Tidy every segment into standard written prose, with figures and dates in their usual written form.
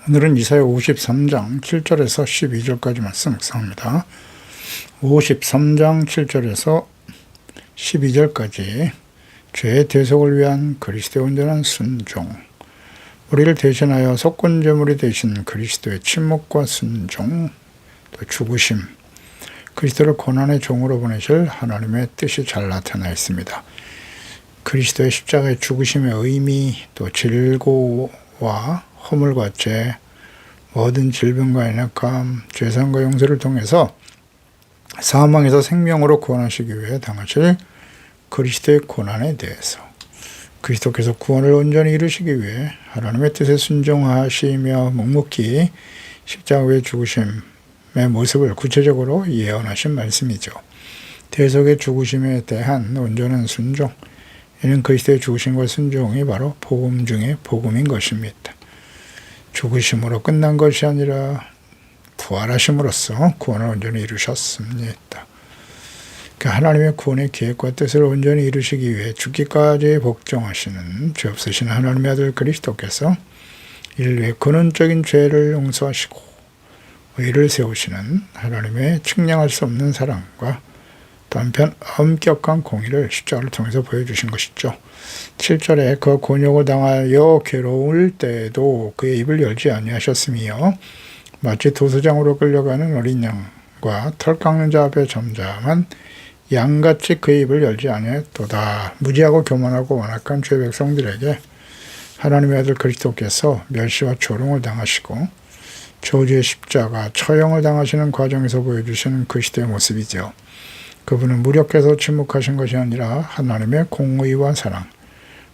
오늘은 이사야 53장 7절에서 12절까지 말씀 묵상합니다. 53장 7절에서 12절까지 죄의 대속을 위한 그리스도의 온전한 순종, 우리를 대신하여 속건제물이 되신 그리스도의 침묵과 순종, 또 죽으심, 그리스도를 고난의 종으로 보내실 하나님의 뜻이 잘 나타나 있습니다. 그리스도의 십자가의 죽으심의 의미, 또 질고와 허물과 죄, 모든 질병과 연약함, 죄상과 용서를 통해서 사망에서 생명으로 구원하시기 위해 당하실 그리스도의 고난에 대해서, 그리스도께서 구원을 온전히 이루시기 위해 하나님의 뜻에 순종하시며 묵묵히 십자가 위에 죽으심의 모습을 구체적으로 예언하신 말씀이죠. 대속의 죽으심에 대한 온전한 순종, 이는 그리스도의 죽으심과 순종이 바로 복음 중의 복음인 것입니다. 죽으심으로 끝난 것이 아니라 부활하심으로써 구원을 온전히 이루셨습니다. 하나님의 구원의 계획과 뜻을 온전히 이루시기 위해 죽기까지 복종하시는 죄 없으신 하나님의 아들 그리스도께서 이를 위해 근원적인 죄를 용서하시고 의를 세우시는 하나님의 측량할 수 없는 사랑과 또 한편 엄격한 공의를 십자가를 통해서 보여주신 것이죠. 7절에 그 곤욕을 당하여 괴로울 때에도 그의 입을 열지 아니하셨으며 마치 도수장으로 끌려가는 어린 양과 털 깎는 자 앞에 잠잠한 양같이 그의 입을 열지 아니했도다. 무지하고 교만하고 완악한 죄 백성들에게 하나님의 아들 그리스도께서 멸시와 조롱을 당하시고 저주의 십자가, 처형을 당하시는 과정에서 보여주시는 그리스도의 모습이죠. 그분은 무력해서 침묵하신 것이 아니라 하나님의 공의와 사랑,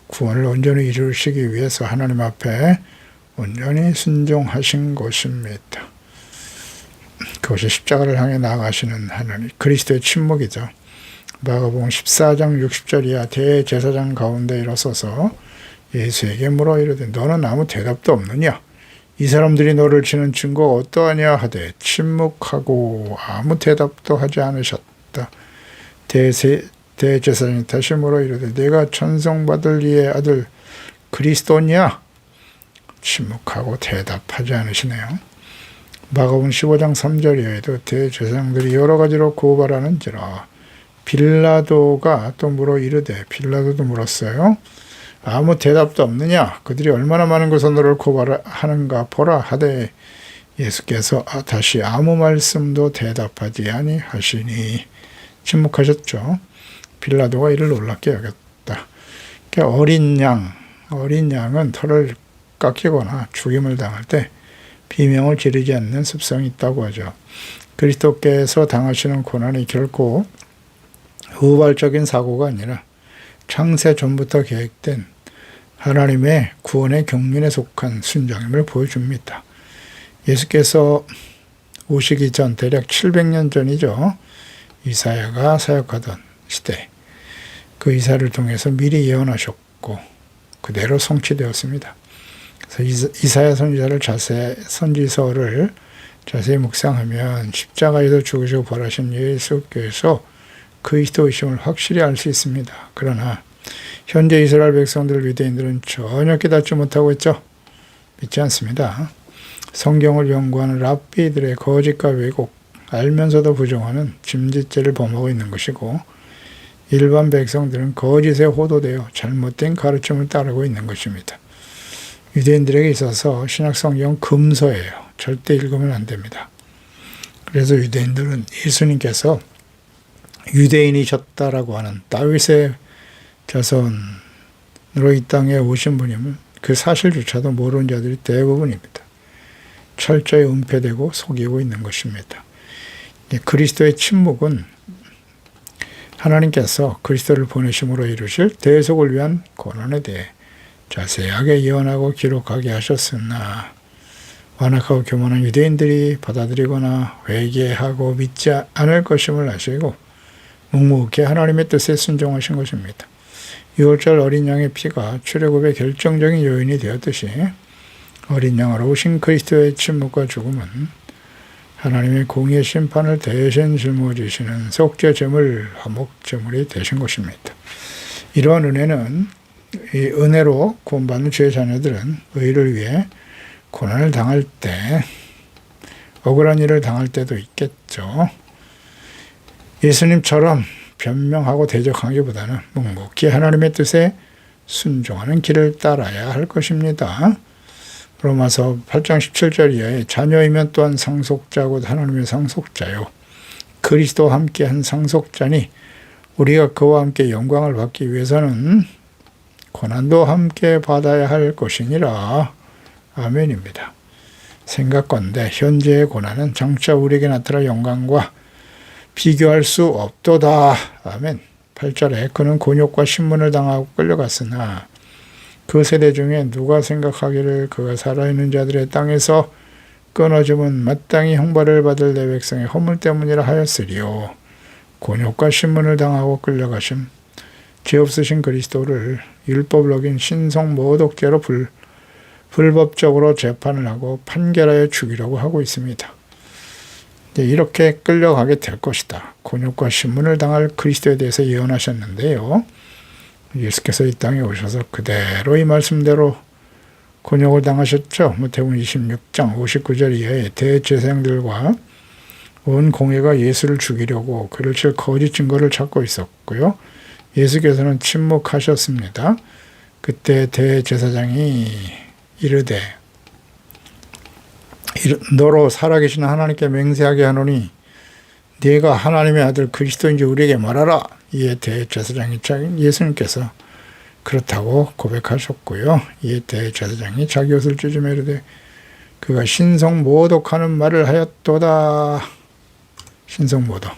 구원을 온전히 이루시기 위해서 하나님 앞에 온전히 순종하신 것입니다. 그것이 십자가를 향해 나아가시는 하나님, 그리스도의 침묵이죠. 마가복음 14장 60절 이하 대제사장 가운데 일어서서 예수에게 물어 이르되 너는 아무 대답도 없느냐? 이 사람들이 너를 치는 증거가 어떠하냐 하되 침묵하고 아무 대답도 하지 않으셨다. 대제사장이 다시 물어 이르되 내가 천성받을 이의 아들 그리스도냐? 침묵하고 대답하지 않으시네요. 마가복음 15장 3절에도 대제사장들이 여러 가지로 고발하는지라 빌라도가 또 물어 이르되, 빌라도도 물었어요. 아무 대답도 없느냐? 그들이 얼마나 많은 것을 너를 고발하는가 보라 하되 예수께서 다시 아무 말씀도 대답하지 아니하시니 침묵하셨죠. 빌라도가 이를 놀랍게 여겼다. 어린 양은 털을 깎이거나 죽임을 당할 때 비명을 지르지 않는 습성이 있다고 하죠. 그리스도께서 당하시는 고난이 결코 우발적인 사고가 아니라 창세 전부터 계획된 하나님의 구원의 경륜에 속한 순종임을 보여줍니다. 예수께서 오시기 전 대략 700년 전이죠. 이사야가 사역하던 시대, 그 이사를 통해서 미리 예언하셨고 그대로 성취되었습니다. 그래서 이사야 선지서를 자세히 묵상하면 십자가에서 죽으시고 부활하신 예수께서 그리스도이심을 확실히 알 수 있습니다. 그러나 현재 이스라엘 백성들, 유대인들은 전혀 깨닫지 못하고 있죠. 믿지 않습니다. 성경을 연구하는 랍비들의 거짓과 왜곡, 알면서도 부정하는 짐짓죄를 범하고 있는 것이고 일반 백성들은 거짓에 호도되어 잘못된 가르침을 따르고 있는 것입니다. 유대인들에게 있어서 신약성경 금서예요. 절대 읽으면 안 됩니다. 그래서 유대인들은 예수님께서 유대인이셨다라고 하는 다윗의 자손으로 이 땅에 오신 분임을 그 사실조차도 모르는 자들이 대부분입니다. 철저히 은폐되고 속이고 있는 것입니다. 그리스도의 침묵은 하나님께서 그리스도를 보내심으로 이루실 대속을 위한 고난에 대해 자세하게 예언하고 기록하게 하셨으나 완악하고 교만한 유대인들이 받아들이거나 회개하고 믿지 않을 것임을 아시고 묵묵히 하나님의 뜻에 순종하신 것입니다. 6월절 어린 양의 피가 출애굽의 결정적인 요인이 되었듯이 어린 양으로 오신 그리스도의 침묵과 죽음은 하나님의 공의의 심판을 대신 짊어지시는 속죄제물, 화목제물이 되신 것입니다. 이러한 은혜는 이 은혜로 구원받는 주의 자녀들은 의를 위해 고난을 당할 때, 억울한 일을 당할 때도 있겠죠. 예수님처럼 변명하고 대적하기보다는 묵묵히 하나님의 뜻에 순종하는 길을 따라야 할 것입니다. 로마서 8장 17절 이하에 자녀이면 또한 상속자고 하나님의 상속자요. 그리스도와 함께 한 상속자니 우리가 그와 함께 영광을 받기 위해서는 고난도 함께 받아야 할 것이니라. 아멘입니다. 생각건대 현재의 고난은 장차 우리에게 나타날 영광과 비교할 수 없도다. 아멘. 8절에 그는 곤욕과 신문을 당하고 끌려갔으나 그 세대 중에 누가 생각하기를 그가 살아있는 자들의 땅에서 끊어짐은 마땅히 형벌을 받을 내 백성의 허물 때문이라 하였으리요. 곤욕과 신문을 당하고 끌려가심 죄 없으신 그리스도를 율법을 어긴 신성 모독죄로 불법적으로 재판을 하고 판결하여 죽이려고 하고 있습니다. 이렇게 끌려가게 될 것이다. 곤욕과 신문을 당할 그리스도에 대해서 예언하셨는데요. 예수께서 이 땅에 오셔서 그대로 이 말씀대로 곤욕을 당하셨죠. 마태복음 26장 59절 이하에 대제사장들과 온 공회가 예수를 죽이려고 그를 칠 거짓 증거를 찾고 있었고요. 예수께서는 침묵하셨습니다. 그때 대제사장이 이르되 너로 살아계신 하나님께 맹세하게 하노니 네가 하나님의 아들 그리스도인지 우리에게 말하라. 이에 대제사장이 예수님께서 그렇다고 고백하셨고요. 이에 대제사장이 자기 옷을 찢으며 이르되 그가 신성모독하는 말을 하였도다. 신성모독.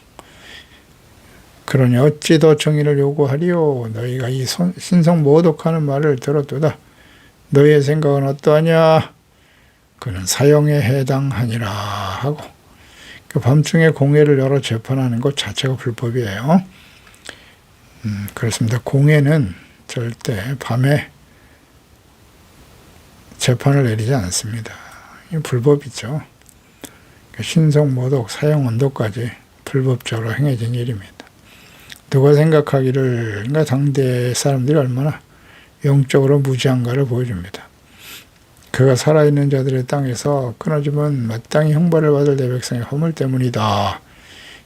그러니 어찌 더 정의를 요구하리요. 너희가 이 신성모독하는 말을 들었도다. 너희의 생각은 어떠하냐. 그는 사형에 해당하니라 하고 그 밤중에 공회를 열어 재판하는 것 자체가 불법이에요. 그렇습니다. 공회는 절대 밤에 재판을 내리지 않습니다. 이게 불법이죠. 신성모독, 사형언도까지 불법적으로 행해진 일입니다. 누가 생각하기를 그러니까 당대 사람들이 얼마나 영적으로 무지한가를 보여줍니다. 그가 살아있는 자들의 땅에서 끊어지면 마땅히 형벌을 받을 내 백성의 허물 때문이다.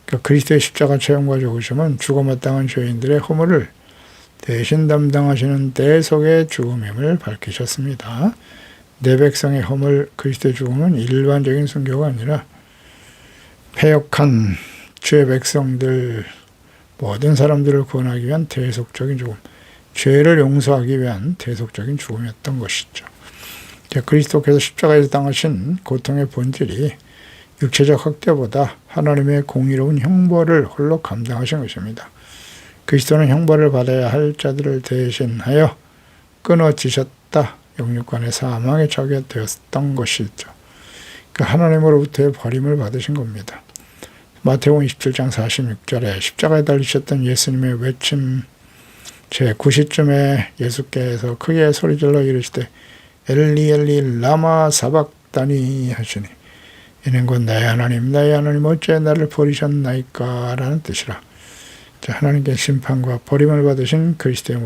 그러니까 그리스도의 십자가 체험과 죽으심은 죽어 마땅한 죄인들의 허물을 대신 담당하시는 대속의 죽음임을 밝히셨습니다. 내 백성의 허물, 그리스도의 죽음은 일반적인 순교가 아니라 패역한 죄 백성들, 모든 사람들을 구원하기 위한 대속적인 죽음, 죄를 용서하기 위한 대속적인 죽음이었던 것이죠. 그리스도께서 십자가에서 당하신 고통의 본질이 육체적 학대보다 하나님의 공의로운 형벌을 홀로 감당하신 것입니다. 그리스도는 형벌을 받아야 할 자들을 대신하여 끊어지셨다. 영육간의 사망에 처하게 되었던 것이죠. 그 하나님으로부터의 버림을 받으신 겁니다. 마태복음 27장 46절에 십자가에 달리셨던 예수님의 외침 제9시쯤에 예수께서 크게 소리질러 이르시되 엘리 엘리 라마 사박다니 하시니 이는 곧 나의 하나님 어찌 나를 버리셨나이까 라는 뜻이라. 하나님께 심판과 버림을 받으신 그리스도의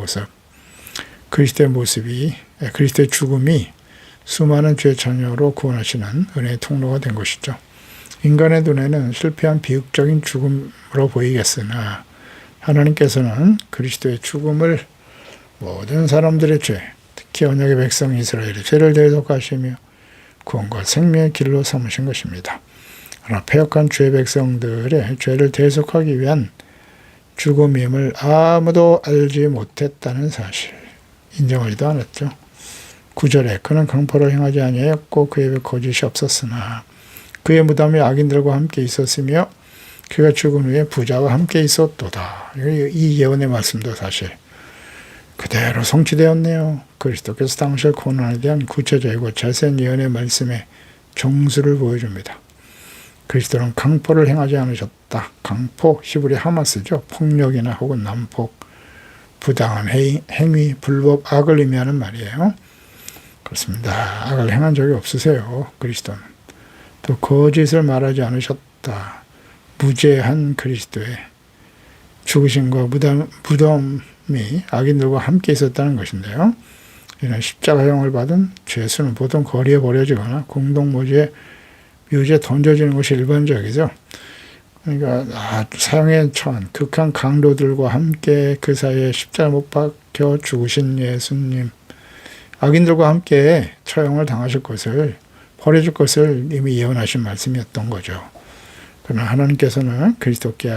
모습이 그리스도의 죽음이 수많은 죄 자녀로 구원하시는 은혜의 통로가 된 것이죠. 인간의 눈에는 실패한 비극적인 죽음으로 보이겠으나 하나님께서는 그리스도의 죽음을 모든 사람들의 죄, 특히 언약의 백성 이스라엘의 죄를 대속하시며 구원과 생명의 길로 삼으신 것입니다. 그러나 패역한 죄 백성들의 죄를 대속하기 위한 죽음임을 아무도 알지 못했다는 사실, 인정하지도 않았죠. 9절에 그는 강포를 행하지 아니하였고 그의 입에 거짓이 없었으나 그의 무덤이 악인들과 함께 있었으며 그가 죽은 후에 부자와 함께 있었도다. 이 예언의 말씀도 사실 그대로 성취되었네요. 그리스도께서 당시의 고난에 대한 구체적이고 자세한 예언의 말씀의 정수를 보여줍니다. 그리스도는 강포를 행하지 않으셨다. 강포, 히브리 하마스죠. 폭력이나 혹은 난폭, 부당한 행위, 불법, 악을 의미하는 말이에요. 그렇습니다. 악을 행한 적이 없으세요. 그리스도는. 또 거짓을 말하지 않으셨다. 무죄한 그리스도의 죽으심과 무덤이 악인들과 함께 있었다는 것인데요. 이런 십자가형을 받은 죄수는 보통 거리에 버려지거나 공동묘지에 묘지에 던져지는 것이 일반적이죠. 그러니까 사형에 처한 극한 강도들과 함께 그 사이에 십자가 못 박혀 죽으신 예수님, 악인들과 함께 처형을 당하실 것을, 버려질 것을 이미 예언하신 말씀이었던 거죠. 그러나 하나님께서는 그리스도께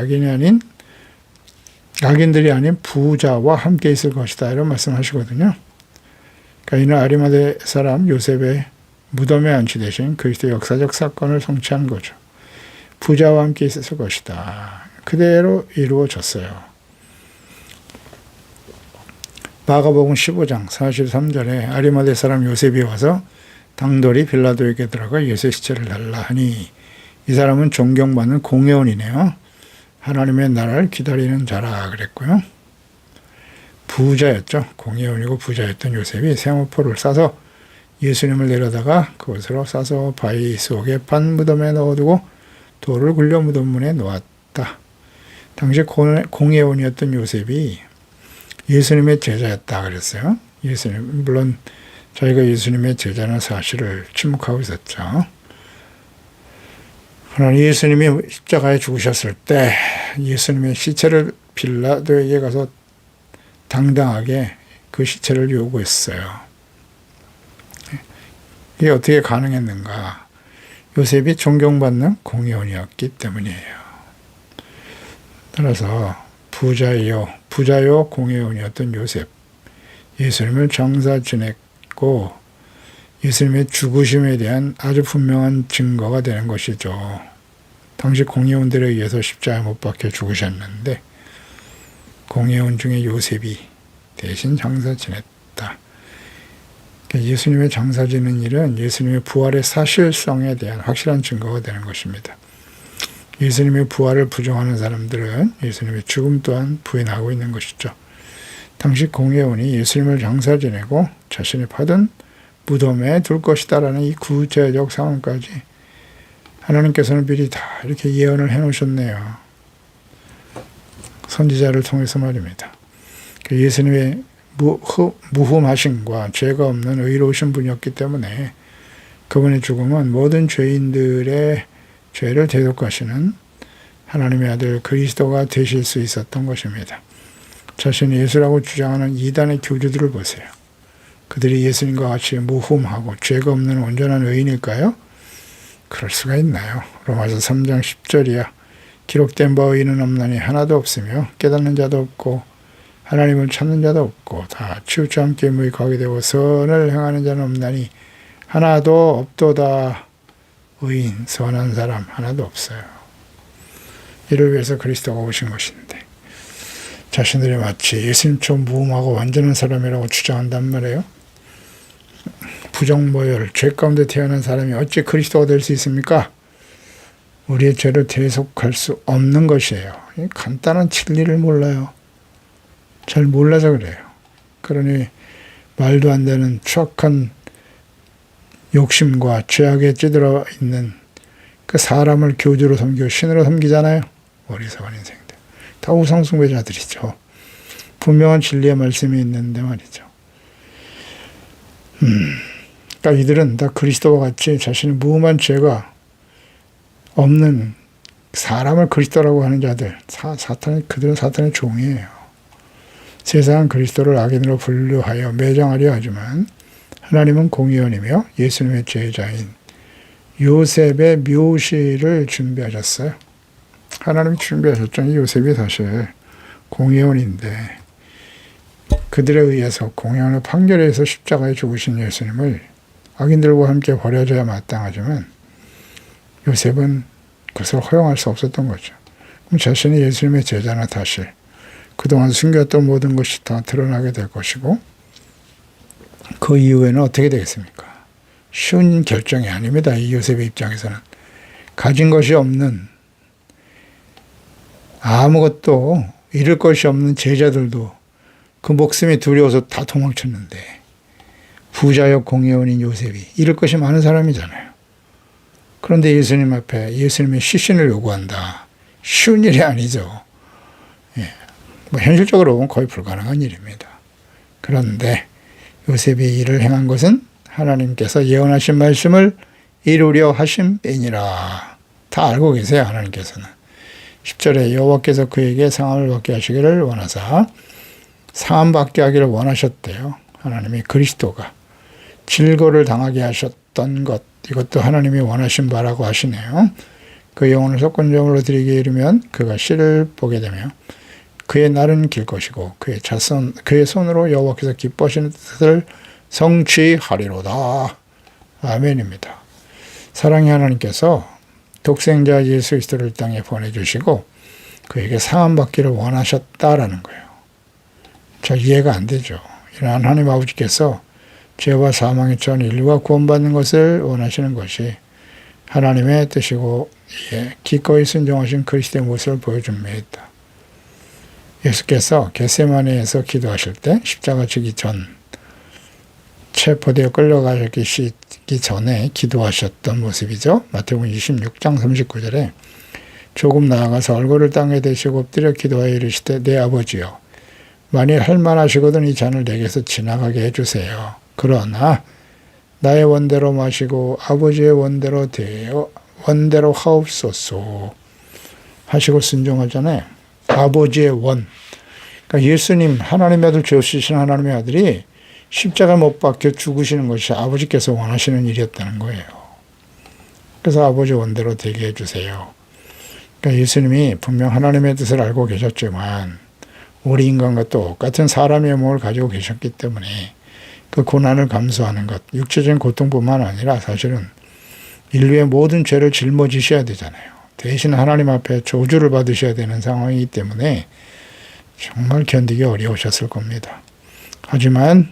악인들이 아닌 부자와 함께 있을 것이다, 이런 말씀하시거든요. 그러니까 이는 아리마대 사람 요셉의 무덤에 안치되신 그리스도의 역사적 사건을 성취한 거죠. 부자와 함께 있었을 것이다. 그대로 이루어졌어요. 마가복음 15장 43절에 아리마대 사람 요셉이 와서 당돌이 빌라도에게 들어가 예수의 시체를 달라 하니, 이 사람은 존경받는 공회원이네요. 하나님의 나라를 기다리는 자라 그랬고요. 부자였죠. 공회원이고 부자였던 요셉이 생업포를 싸서 예수님을 내려다가 그것으로 싸서 바위 속에 판 무덤에 넣어두고 돌을 굴려 무덤 문에 놓았다. 당시 공회원이었던 요셉이 예수님의 제자였다 그랬어요. 물론 자기가 예수님의 제자라는 사실을 침묵하고 있었죠. 그러나 예수님이 십자가에 죽으셨을 때 예수님의 시체를 빌라도에게 가서 당당하게 그 시체를 요구했어요. 이게 어떻게 가능했는가? 요셉이 존경받는 공회원이었기 때문이에요. 따라서 부자요 공회원이었던 요셉, 예수님을 장사 지냈고 예수님의 죽으심에 대한 아주 분명한 증거가 되는 것이죠. 당시 공회원들에 의해서 십자가에 못 박혀 죽으셨는데 공회원 중에 요셉이 대신 장사 지냈다. 예수님의 장사 지는 일은 예수님의 부활의 사실성에 대한 확실한 증거가 되는 것입니다. 예수님의 부활을 부정하는 사람들은 예수님의 죽음 또한 부인하고 있는 것이죠. 당시 공회원이 예수님을 장사 지내고 자신이 파든 무덤에 둘 것이다라는 이 구체적 상황까지 하나님께서는 미리 다 이렇게 예언을 해놓으셨네요. 선지자를 통해서 말입니다. 예수님의 무흠하심과 죄가 없는 의로우신 분이었기 때문에 그분의 죽음은 모든 죄인들의 죄를 대속하시는 하나님의 아들 그리스도가 되실 수 있었던 것입니다. 자신이 예수라고 주장하는 이단의 교주들을 보세요. 그들이 예수님과 같이 무흠하고 죄가 없는 온전한 의인일까요? 그럴 수가 있나요? 로마서 3장 10절이야. 기록된 바 의인은 없나니 하나도 없으며 깨닫는 자도 없고 하나님을 찾는 자도 없고 다 치우쳐 함께 무익하게 되고 선을 행하는 자는 없나니 하나도 없도다. 의인, 선한 사람 하나도 없어요. 이를 위해서 그리스도가 오신 것인데 자신들이 마치 예수님처럼 무음하고 완전한 사람이라고 주장한단 말이에요. 부정모열, 죄 가운데 태어난 사람이 어찌 그리스도가 될 수 있습니까? 우리의 죄를 대속할 수 없는 것이에요. 간단한 진리를 몰라요. 잘 몰라서 그래요. 그러니 말도 안 되는 추악한 욕심과 죄악에 찌들어 있는 그 사람을 교주로 섬기고 신으로 섬기잖아요. 어리석은 인생들. 다 우상숭배자들이죠. 분명한 진리의 말씀이 있는데 말이죠. 그러니까 이들은 다 그리스도와 같이 자신의 무음한 죄가 없는 사람을 그리스도라고 하는 자들, 그들은 사탄의 종이에요. 세상은 그리스도를 악인으로 분류하여 매장하려 하지만 하나님은 공의원이며 예수님의 제자인 요셉의 묘시를 준비하셨어요. 하나님이 준비하셨죠. 이 요셉이 사실 공의원인데 그들에 의해서 공의원을 판결해서 십자가에 죽으신 예수님을 악인들과 함께 버려져야 마땅하지만 요셉은 그것을 허용할 수 없었던 거죠. 그럼 자신이 예수님의 제자나 사실, 그동안 숨겼던 모든 것이 다 드러나게 될 것이고 그 이후에는 어떻게 되겠습니까? 쉬운 결정이 아닙니다. 이 요셉의 입장에서는. 가진 것이 없는, 아무것도 잃을 것이 없는 제자들도 그 목숨이 두려워서 다 도망쳤는데 부자역 공회원인 요셉이 잃을 것이 많은 사람이잖아요. 그런데 예수님 앞에 예수님의 시신을 요구한다. 쉬운 일이 아니죠. 예. 현실적으로 보면 거의 불가능한 일입니다. 그런데 요셉이 이를 행한 것은 하나님께서 예언하신 말씀을 이루려 하심이니라. 다 알고 계세요, 하나님께서는. 10절에 여호와께서 그에게 상함을 받게 하시기를 원하사, 상함 받게 하기를 원하셨대요. 하나님이 그리스도가 질거를 당하게 하셨던 것, 이것도 하나님이 원하신 바라고 하시네요. 그 영혼을 속건제물로 드리게 이르면 그가 씨를 보게 되며 그의 날은 길 것이고 그의 손으로 여호와께서 기뻐하시는 뜻을 성취하리로다. 아멘입니다. 사랑의 하나님께서 독생자 예수 그리스도를 땅에 보내주시고 그에게 상함받기를 원하셨다라는 거예요. 잘 이해가 안 되죠. 이런 하나님 아버지께서 죄와 사망에 처한 인류가 구원받는 것을 원하시는 것이 하나님의 뜻이고 기꺼이 순종하신 그리스도의 모습을 보여줍니다. 예수께서 겟세마네에서 기도하실 때 십자가 지기 전 체포되어 끌려가기 전에 기도하셨던 모습이죠. 마태복음 26장 39절에 조금 나아가서 얼굴을 땅에 대시고 엎드려 기도하여 이르시되 내 아버지여 만일 할 만하시거든 이 잔을 내게서 지나가게 해주세요. 그러나 나의 원대로 마시고 아버지의 원대로 되어 원대로 하옵소서 하시고 순종하잖아요. 아버지의 원. 그러니까 예수님 하나님의 아들 죄없으신 하나님의 아들이 십자가 못 박혀 죽으시는 것이 아버지께서 원하시는 일이었다는 거예요. 그래서 아버지 원대로 되게 해주세요. 그러니까 예수님이 분명 하나님의 뜻을 알고 계셨지만 우리 인간과 똑같은 사람의 몸을 가지고 계셨기 때문에 그 고난을 감수하는 것, 육체적인 고통뿐만 아니라 사실은 인류의 모든 죄를 짊어지셔야 되잖아요. 대신 하나님 앞에 저주를 받으셔야 되는 상황이기 때문에 정말 견디기 어려우셨을 겁니다. 하지만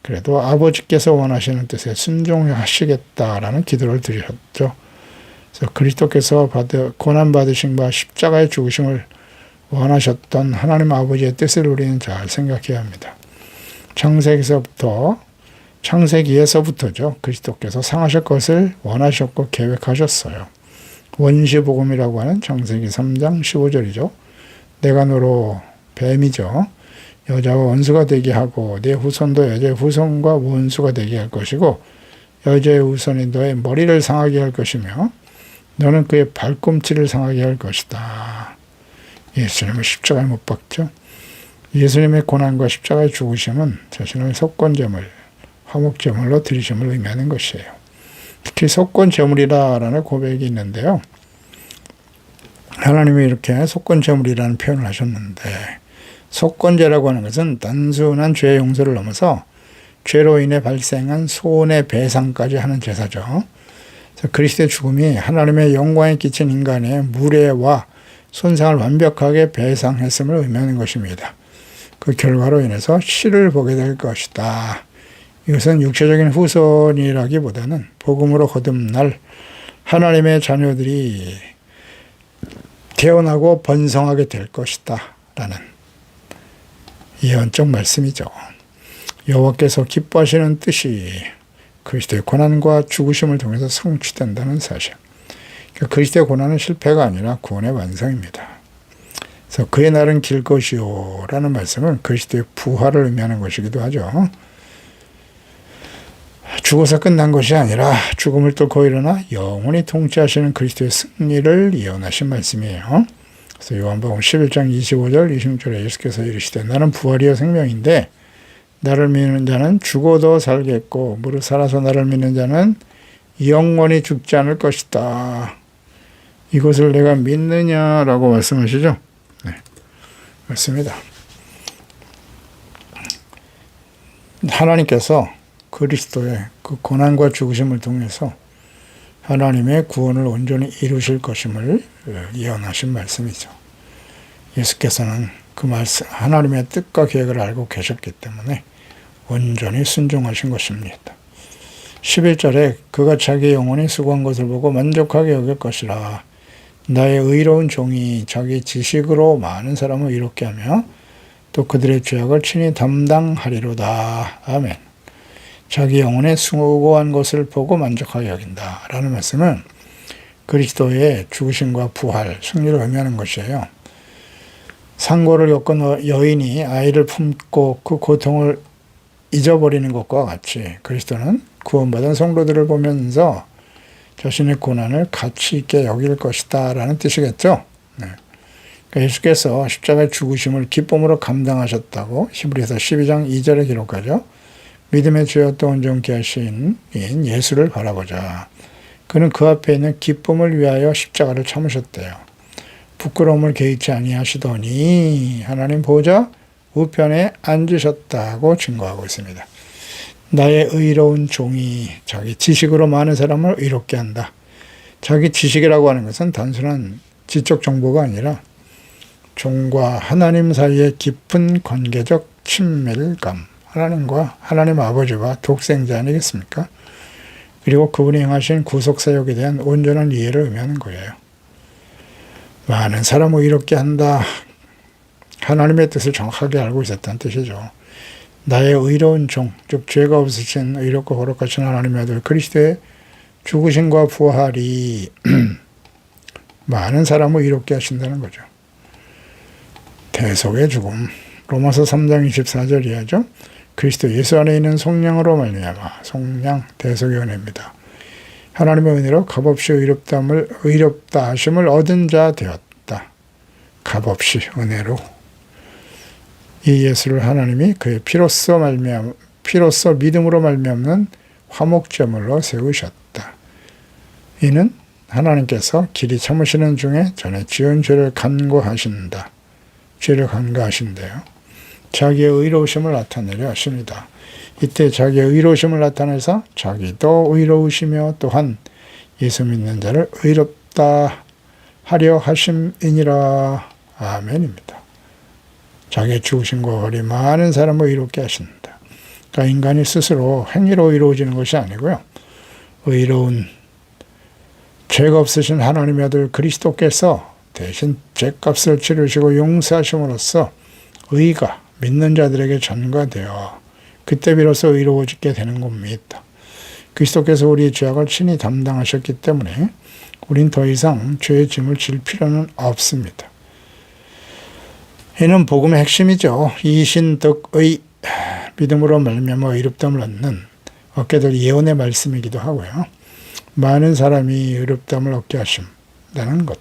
그래도 아버지께서 원하시는 뜻에 순종하시겠다라는 기도를 드리셨죠. 그래서 그리스도께서 고난받으신 바 십자가의 죽으심을 원하셨던 하나님 아버지의 뜻을 우리는 잘 생각해야 합니다. 창세기에서부터죠. 그리스도께서 상하실 것을 원하셨고 계획하셨어요. 원시복음이라고 하는 창세기 3장 15절이죠. 내가 너로 뱀이죠. 여자와 원수가 되게 하고 내 후손도 여자의 후손과 원수가 되게 할 것이고 여자의 후손이 너의 머리를 상하게 할 것이며 너는 그의 발꿈치를 상하게 할 것이다. 예수님을 십자가에 못 박죠. 예수님의 고난과 십자가의 죽으심은 자신을 속건제물, 화목제물로 드리심을 의미하는 것이에요. 특히 속건제물이라는 고백이 있는데요. 하나님이 이렇게 속건제물이라는 표현을 하셨는데 속건제라고 하는 것은 단순한 죄 용서를 넘어서 죄로 인해 발생한 손해 배상까지 하는 제사죠. 그래서 그리스도의 죽음이 하나님의 영광에 끼친 인간의 무례와 손상을 완벽하게 배상했음을 의미하는 것입니다. 그 결과로 인해서 씨를 보게 될 것이다. 이것은 육체적인 후손이라기보다는 복음으로 거듭날 하나님의 자녀들이 태어나고 번성하게 될 것이다 라는 예언적 말씀이죠. 여호와께서 기뻐하시는 뜻이 그리스도의 고난과 죽으심을 통해서 성취된다는 사실. 그러니까 그리스도의 고난은 실패가 아니라 구원의 완성입니다. 그래서 그의 날은 길 것이요 라는 말씀은 그리스도의 부활을 의미하는 것이기도 하죠. 죽어서 끝난 것이 아니라 죽음을 뚫고 일어나 영원히 통치하시는 그리스도의 승리를 예언하신 말씀이에요. 그래서 요한복음 11장 25절 26절에 예수께서 이르시되 나는 부활이요 생명인데 나를 믿는 자는 죽어도 살겠고 무릇 살아서 나를 믿는 자는 영원히 죽지 않을 것이다. 이것을 내가 믿느냐라고 말씀하시죠. 네, 맞습니다. 하나님께서 그리스도의 그 고난과 죽으심을 통해서 하나님의 구원을 온전히 이루실 것임을 예언하신 말씀이죠. 예수께서는 그 말씀, 하나님의 뜻과 계획을 알고 계셨기 때문에 온전히 순종하신 것입니다. 11절에 그가 자기 영혼이 수고한 것을 보고 만족하게 여길 것이라. 나의 의로운 종이 자기 지식으로 많은 사람을 이롭게 하며 또 그들의 죄악을 친히 담당하리로다. 아멘. 자기 영혼의 수고한 것을 보고 만족하게 여긴다 라는 말씀은 그리스도의 죽으심과 부활, 승리를 의미하는 것이에요. 상고를 겪은 여인이 아이를 품고 그 고통을 잊어버리는 것과 같이 그리스도는 구원받은 성도들을 보면서 자신의 고난을 가치 있게 여길 것이다 라는 뜻이겠죠. 네. 그러니까 예수께서 십자가의 죽으심을 기쁨으로 감당하셨다고 히브리서 12장 2절에 기록하죠. 믿음의 주였던 온전케 하신 예수를 바라보자. 그는 그 앞에 있는 기쁨을 위하여 십자가를 참으셨대요. 부끄러움을 개의치 아니하시더니 하나님 보좌 우편에 앉으셨다고 증거하고 있습니다. 나의 의로운 종이 자기 지식으로 많은 사람을 의롭게 한다. 자기 지식이라고 하는 것은 단순한 지적 정보가 아니라 종과 하나님 사이의 깊은 관계적 친밀감, 하나님 아버지와 독생자 아니겠습니까? 그리고 그분이 행하신 구속사역에 대한 온전한 이해를 의미하는 거예요. 많은 사람을 의롭게 한다. 하나님의 뜻을 정확하게 알고 있었다는 뜻이죠. 나의 의로운 종, 즉 죄가 없으신 의롭고 거룩하신 하나님의 아들 그리스도의 죽으심과 부활이 많은 사람을 의롭게 하신다는 거죠. 대속의 죽음, 로마서 3장 24절 이하죠. 그리스도 예수 안에 있는 성령으로 말미암아 성령 대속의 은혜입니다. 하나님의 은혜로 값없이 의롭다 하심을 얻은 자 되었다. 값없이 은혜로 이 예수를 하나님이 그의 피로써 믿음으로 말미암는 화목제물로 세우셨다. 이는 하나님께서 길이 참으시는 중에 전에 지은 죄를 간과하신다. 죄를 간과하신대요. 자기의 의로우심을 나타내려 하십니다. 이때 자기의 의로우심을 나타내서 자기도 의로우시며 또한 예수 믿는 자를 의롭다 하려 하심이니라. 아멘입니다. 자기의 죽으심과 부활이 많은 사람을 의롭게 하신다. 그러니까 인간이 스스로 행위로 의로워지는 것이 아니고요. 의로운 죄가 없으신 하나님의 아들 그리스도께서 대신 죄값을 치르시고 용서하심으로써 의가 믿는 자들에게 전가되어 그때 비로소 의로워지게 되는 겁니다. 그리스도께서 우리의 죄악을 친히 담당하셨기 때문에 우린 더 이상 죄의 짐을 질 필요는 없습니다. 이는 복음의 핵심이죠. 이신덕의 믿음으로 말미암아 의롭다함을 얻게 될 예언의 말씀이기도 하고요. 많은 사람이 의롭다함을 얻게 하신다는 것.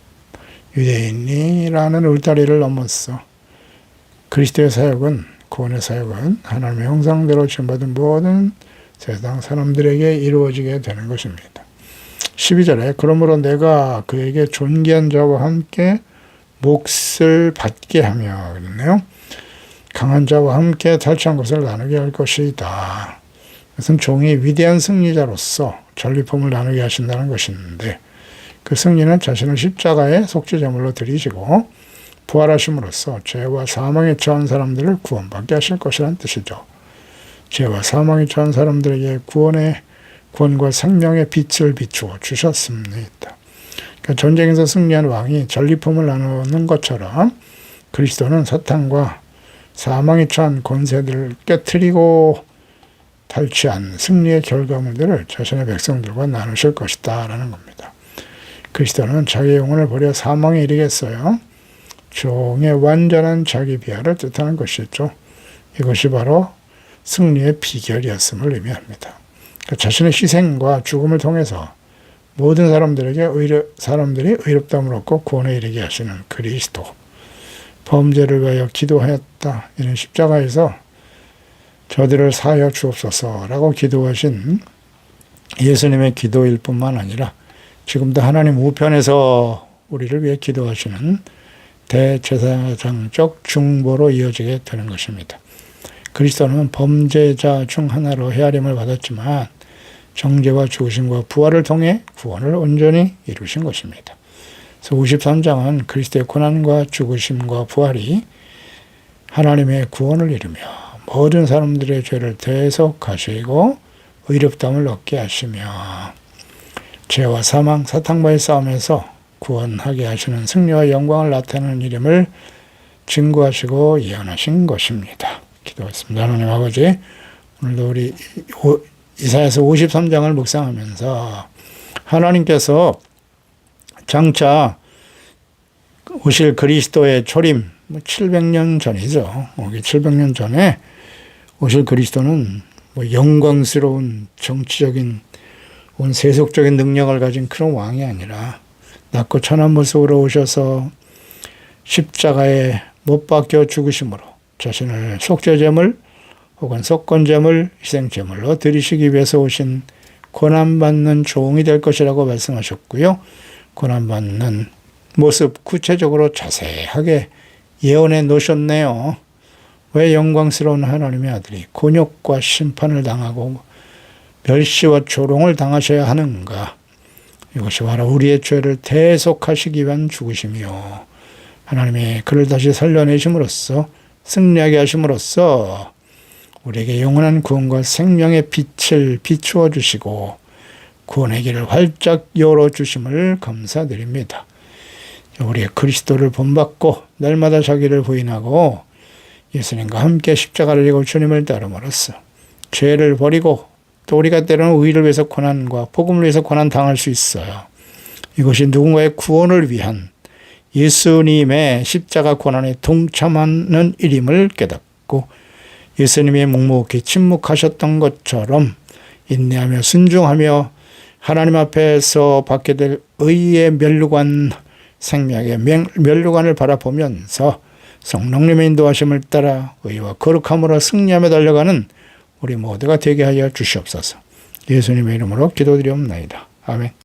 유대인이라는 울타리를 넘어서 그리스도의 사역은, 구원의 사역은 하나님의 형상대로 지음받은 모든 세상 사람들에게 이루어지게 되는 것입니다. 12절에 그러므로 내가 그에게 존귀한 자와 함께 몫을 받게 하며 그랬네요. 강한 자와 함께 탈취한 것을 나누게 할 것이다. 그것은 종이 위대한 승리자로서 전리품을 나누게 하신다는 것인데 그 승리는 자신을 십자가의 속죄제물로 드리시고 부활하심으로써 죄와 사망에 처한 사람들을 구원받게 하실 것이라는 뜻이죠. 죄와 사망에 처한 사람들에게 구원과 생명의 빛을 비추어 주셨습니다. 그러니까 전쟁에서 승리한 왕이 전리품을 나누는 것처럼 그리스도는 사탄과 사망에 처한 권세들을 깨트리고 탈취한 승리의 결과물들을 자신의 백성들과 나누실 것이다 라는 겁니다. 그리스도는 자기의 영혼을 버려 사망에 이르겠어요. 종의 완전한 자기 비하를 뜻하는 것이죠. 이것이 바로 승리의 비결이었음을 의미합니다. 그러니까 자신의 희생과 죽음을 통해서 모든 사람들이 의롭다함을 얻고 구원에 이르게 하시는 그리스도. 범죄를 위하여 기도하였다. 이는 십자가에서 저들을 사하여 주옵소서라고 기도하신 예수님의 기도일 뿐만 아니라 지금도 하나님 우편에서 우리를 위해 기도하시는 대제사장적 중보로 이어지게 되는 것입니다. 그리스도는 범죄자 중 하나로 헤아림을 받았지만 정죄와 죽으심과 부활을 통해 구원을 온전히 이루신 것입니다. 그래서 53장은 그리스도의 고난과 죽으심과 부활이 하나님의 구원을 이루며 모든 사람들의 죄를 대속하시고 의롭다함을 얻게 하시며 죄와 사망, 사탄과의 싸움에서 구원하게 하시는 승리와 영광을 나타내는 이름을 증거하시고 예언하신 것입니다. 기도하겠습니다. 하나님 아버지, 오늘도 우리 이사야서 53장을 묵상하면서 하나님께서 장차 오실 그리스도의 초림, 700년 전이죠. 700년 전에 오실 그리스도는 영광스러운 정치적인 세속적인 능력을 가진 그런 왕이 아니라 낮고 천한 모습으로 오셔서 십자가에 못 박혀 죽으심으로 자신을 속죄제물 혹은 속건제물, 희생제물로 드리시기 위해서 오신 고난받는 종이 될 것이라고 말씀하셨고요. 고난받는 모습 구체적으로 자세하게 예언해 놓으셨네요. 왜 영광스러운 하나님의 아들이 곤욕과 심판을 당하고 멸시와 조롱을 당하셔야 하는가? 이것이 바로 우리의 죄를 대속하시기 위한 죽으심이요. 하나님이 그를 다시 살려내심으로써 승리하게 하심으로써 우리에게 영원한 구원과 생명의 빛을 비추어 주시고 구원의 길을 활짝 열어주심을 감사드립니다. 우리의 그리스도를 본받고 날마다 자기를 부인하고 예수님과 함께 십자가를 지고 주님을 따름으로써 죄를 버리고 또 우리가 때로는 의를 위해서 고난과 복음을 위해서 고난 당할 수 있어요. 이것이 누군가의 구원을 위한 예수님의 십자가 고난에 동참하는 일임을 깨닫고 예수님이 묵묵히 침묵하셨던 것처럼 인내하며 순종하며 하나님 앞에서 받게 될 의의 면류관, 생명의 면류관을 바라보면서 성령님의 인도하심을 따라 의와 거룩함으로 승리하며 달려가는 우리 모두가 되게 하여 주시옵소서. 예수님의 이름으로 기도드리옵나이다. 아멘.